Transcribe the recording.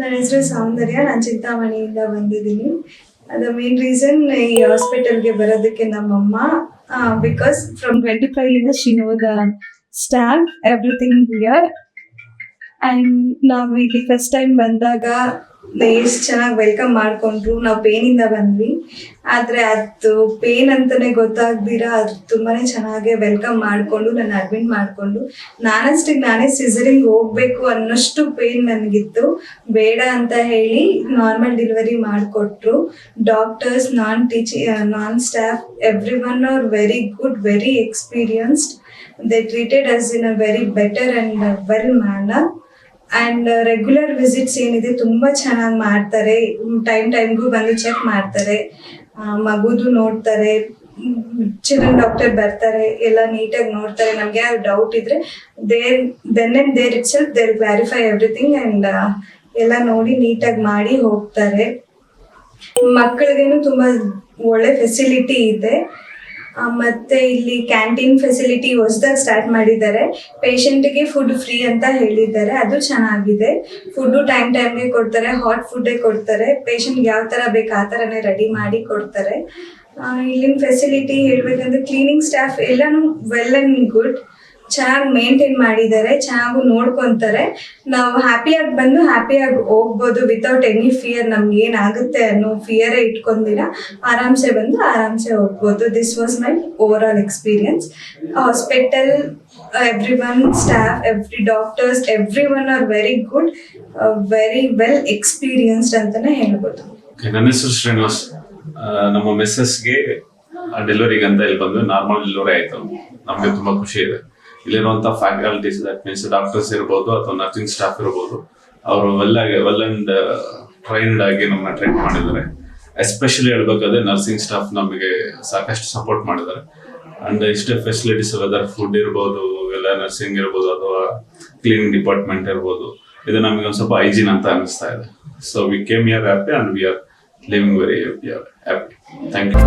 ನನ್ನ ಹೆಸರು ಸೌಂದರ್ಯ. ನಾನು ಚಿಂತಾಮಣಿಯಿಂದ ಬಂದಿದ್ದೀನಿ. ದ ಮೇನ್ ರೀಸನ್ ಈ ಹಾಸ್ಪಿಟಲ್ಗೆ ಬರೋದಕ್ಕೆ ನಮ್ಮಮ್ಮ, because from 25 years she know the staff, everything here. And ನಾವು ಇಲ್ಲಿ ಫಸ್ಟ್ ಟೈಮ್ ಬಂದಾಗ ಎಷ್ಟು ಚೆನ್ನಾಗಿ ವೆಲ್ಕಮ್ ಮಾಡಿಕೊಂಡ್ರು. ನಾವು ಪೇನಿಂದ ಬಂದ್ವಿ, ಆದರೆ ಅದು ಪೇನ್ ಅಂತಲೇ ಗೊತ್ತಾಗ್ದಿರಾ ಅದು ತುಂಬಾ ಚೆನ್ನಾಗಿ ವೆಲ್ಕಮ್ ಮಾಡಿಕೊಂಡು ನನ್ನ ಅಡ್ಮಿಟ್ ಮಾಡಿಕೊಂಡು ನಾನಷ್ಟಿಗೆ ನಾನೇ ಸಿಸರಿಂಗ್ ಹೋಗಬೇಕು ಅನ್ನೋಷ್ಟು ಪೇನ್ ನನಗಿತ್ತು. ಬೇಡ ಅಂತ ಹೇಳಿ ನಾರ್ಮಲ್ ಡೆಲಿವರಿ ಮಾಡಿಕೊಟ್ರು. Doctors, non staff, every one are very good, very experienced. They treated us in a very better and well manner. And regular visits ಏನಿದೆ ತುಂಬ ಚೆನ್ನಾಗಿ ಮಾಡ್ತಾರೆ. ಟೈಮ್ಗೂ ಬಂದು ಚೆಕ್ ಮಾಡ್ತಾರೆ, ಮಗುದು ನೋಡ್ತಾರೆ, ಚಿಲ್ಡ್ರನ್ ಡಾಕ್ಟರ್ ಬರ್ತಾರೆ, ಎಲ್ಲ ನೀಟಾಗಿ ನೋಡ್ತಾರೆ. ನಮಗೆ ಯಾರು ಡೌಟ್ ಇದ್ರೆ then and there itself they clarify everything and ಎಲ್ಲ ನೋಡಿ ನೀಟಾಗಿ ಮಾಡಿ ಹೋಗ್ತಾರೆ. ಮಕ್ಕಳಿಗೇನು ತುಂಬ ಒಳ್ಳೆ ಫೆಸಿಲಿಟಿ ಇದೆ. ಮತ್ತೆ ಇಲ್ಲಿ ಕ್ಯಾಂಟೀನ್ ಫೆಸಿಲಿಟಿ ಹೊಸದಾಗಿ ಸ್ಟಾರ್ಟ್ ಮಾಡಿದ್ದಾರೆ. ಪೇಷಂಟ್ಗೆ ಫುಡ್ ಫ್ರೀ ಅಂತ ಹೇಳಿದ್ದಾರೆ, ಅದು ಚೆನ್ನಾಗಿದೆ. ಫುಡ್ಡು ಟೈಮ್ಗೆ ಕೊಡ್ತಾರೆ, ಹಾಟ್ ಫುಡ್ಡೇ ಕೊಡ್ತಾರೆ. ಪೇಷಂಟ್ಗೆ ಯಾವ ಥರ ಬೇಕು ಆ ಥರನೇ ರೆಡಿ ಮಾಡಿ ಕೊಡ್ತಾರೆ. ಇಲ್ಲಿನ ಫೆಸಿಲಿಟಿ ಹೇಳ್ಬೇಕಂದ್ರೆ ಕ್ಲೀನಿಂಗ್ ಸ್ಟಾಫ್ ಎಲ್ಲನೂ ವೆಲ್ ಆ್ಯಂಡ್ ಗುಡ್, ಚೆನ್ನಾಗಿ ಮೇಂಟೈನ್ ಮಾಡಿದ್ದಾರೆ, ಚೆನ್ನಾಗೂ ನೋಡ್ಕೊತಾರೆ. ನಾವು ಹ್ಯಾಪಿಯಾಗಿ ಬಂದು ಹ್ಯಾಪಿಯಾಗಿ ಹೋಗ್ಬೋದು ವಿತೌಟ್ ಎನಿ ಫಿಯರ್. ನಮ್ಗೆ ಏನಾಗುತ್ತೆ ಅನ್ನೋ ಫಿಯರೇ ಇಟ್ಕೊಂಡಿಲ್ಲ, ಆರಾಮ್ಸೆ ಬಂದು ಆರಾಮ್ಸೆ ಹೋಗ್ಬೋದು. This was my over all experience. Hospital, every one staff, every doctors, every one are very good, very well experienced ಅಂತಲೇ ಹೇಳ್ಬೋದು. ನನ್ನ ಹೆಸರು ಶ್ರೀನಿವಾಸ್. ನಮ್ಮ ಮಿಸ್ಸಸ್ಗೆ ಡೆಲಿವರಿಗೆ ಅಂತ ಇಲ್ಲಿ ಬಂದು ನಾರ್ಮಲ್ ಡೆಲಿವರಿ ಆಯಿತು. ನಮಗೆ ತುಂಬ ಖುಷಿ ಇದೆ. ಇಲ್ಲಿರುವಂಥ ಫ್ಯಾಕಲ್ಟೀಸ್, ದಟ್ ಮೀನ್ಸ್ ಡಾಕ್ಟರ್ಸ್ ಇರ್ಬೋದು ಅಥವಾ ನರ್ಸಿಂಗ್ ಸ್ಟಾಫ್ ಇರ್ಬೋದು, ಅವರು ವೆಲ್ ಅಂಡ್ ಟ್ರೈನ್ಡ್ ಆಗಿ ನಮ್ಮನ್ನ ಟ್ರೀಟ್ ಮಾಡಿದ್ದಾರೆ. ಎಸ್ಪೆಷಲಿ ಹೇಳ್ಬೇಕಾದ್ರೆ ನರ್ಸಿಂಗ್ ಸ್ಟಾಫ್ ನಮಗೆ ಸಾಕಷ್ಟು ಸಪೋರ್ಟ್ ಮಾಡಿದ್ದಾರೆ. ಅಂಡ್ ಇಷ್ಟೇ ಫೆಸಿಲಿಟೀಸ್, ವೆದರ್ ಫುಡ್ ಇರ್ಬೋದು, ಎಲ್ಲ ನರ್ಸಿಂಗ್ ಇರ್ಬೋದು ಅಥವಾ ಕ್ಲೀನಿಂಗ್ ಡಿಪಾರ್ಟ್ಮೆಂಟ್ ಇರ್ಬೋದು, ಇದು ನಮಗೆ ಒಂದು ಸ್ವಲ್ಪ ಹೈಜೀನ್ ಅಂತ ಅನಿಸ್ತಾ ಇದೆ. So we came here happy and we are living very happy. Thank you.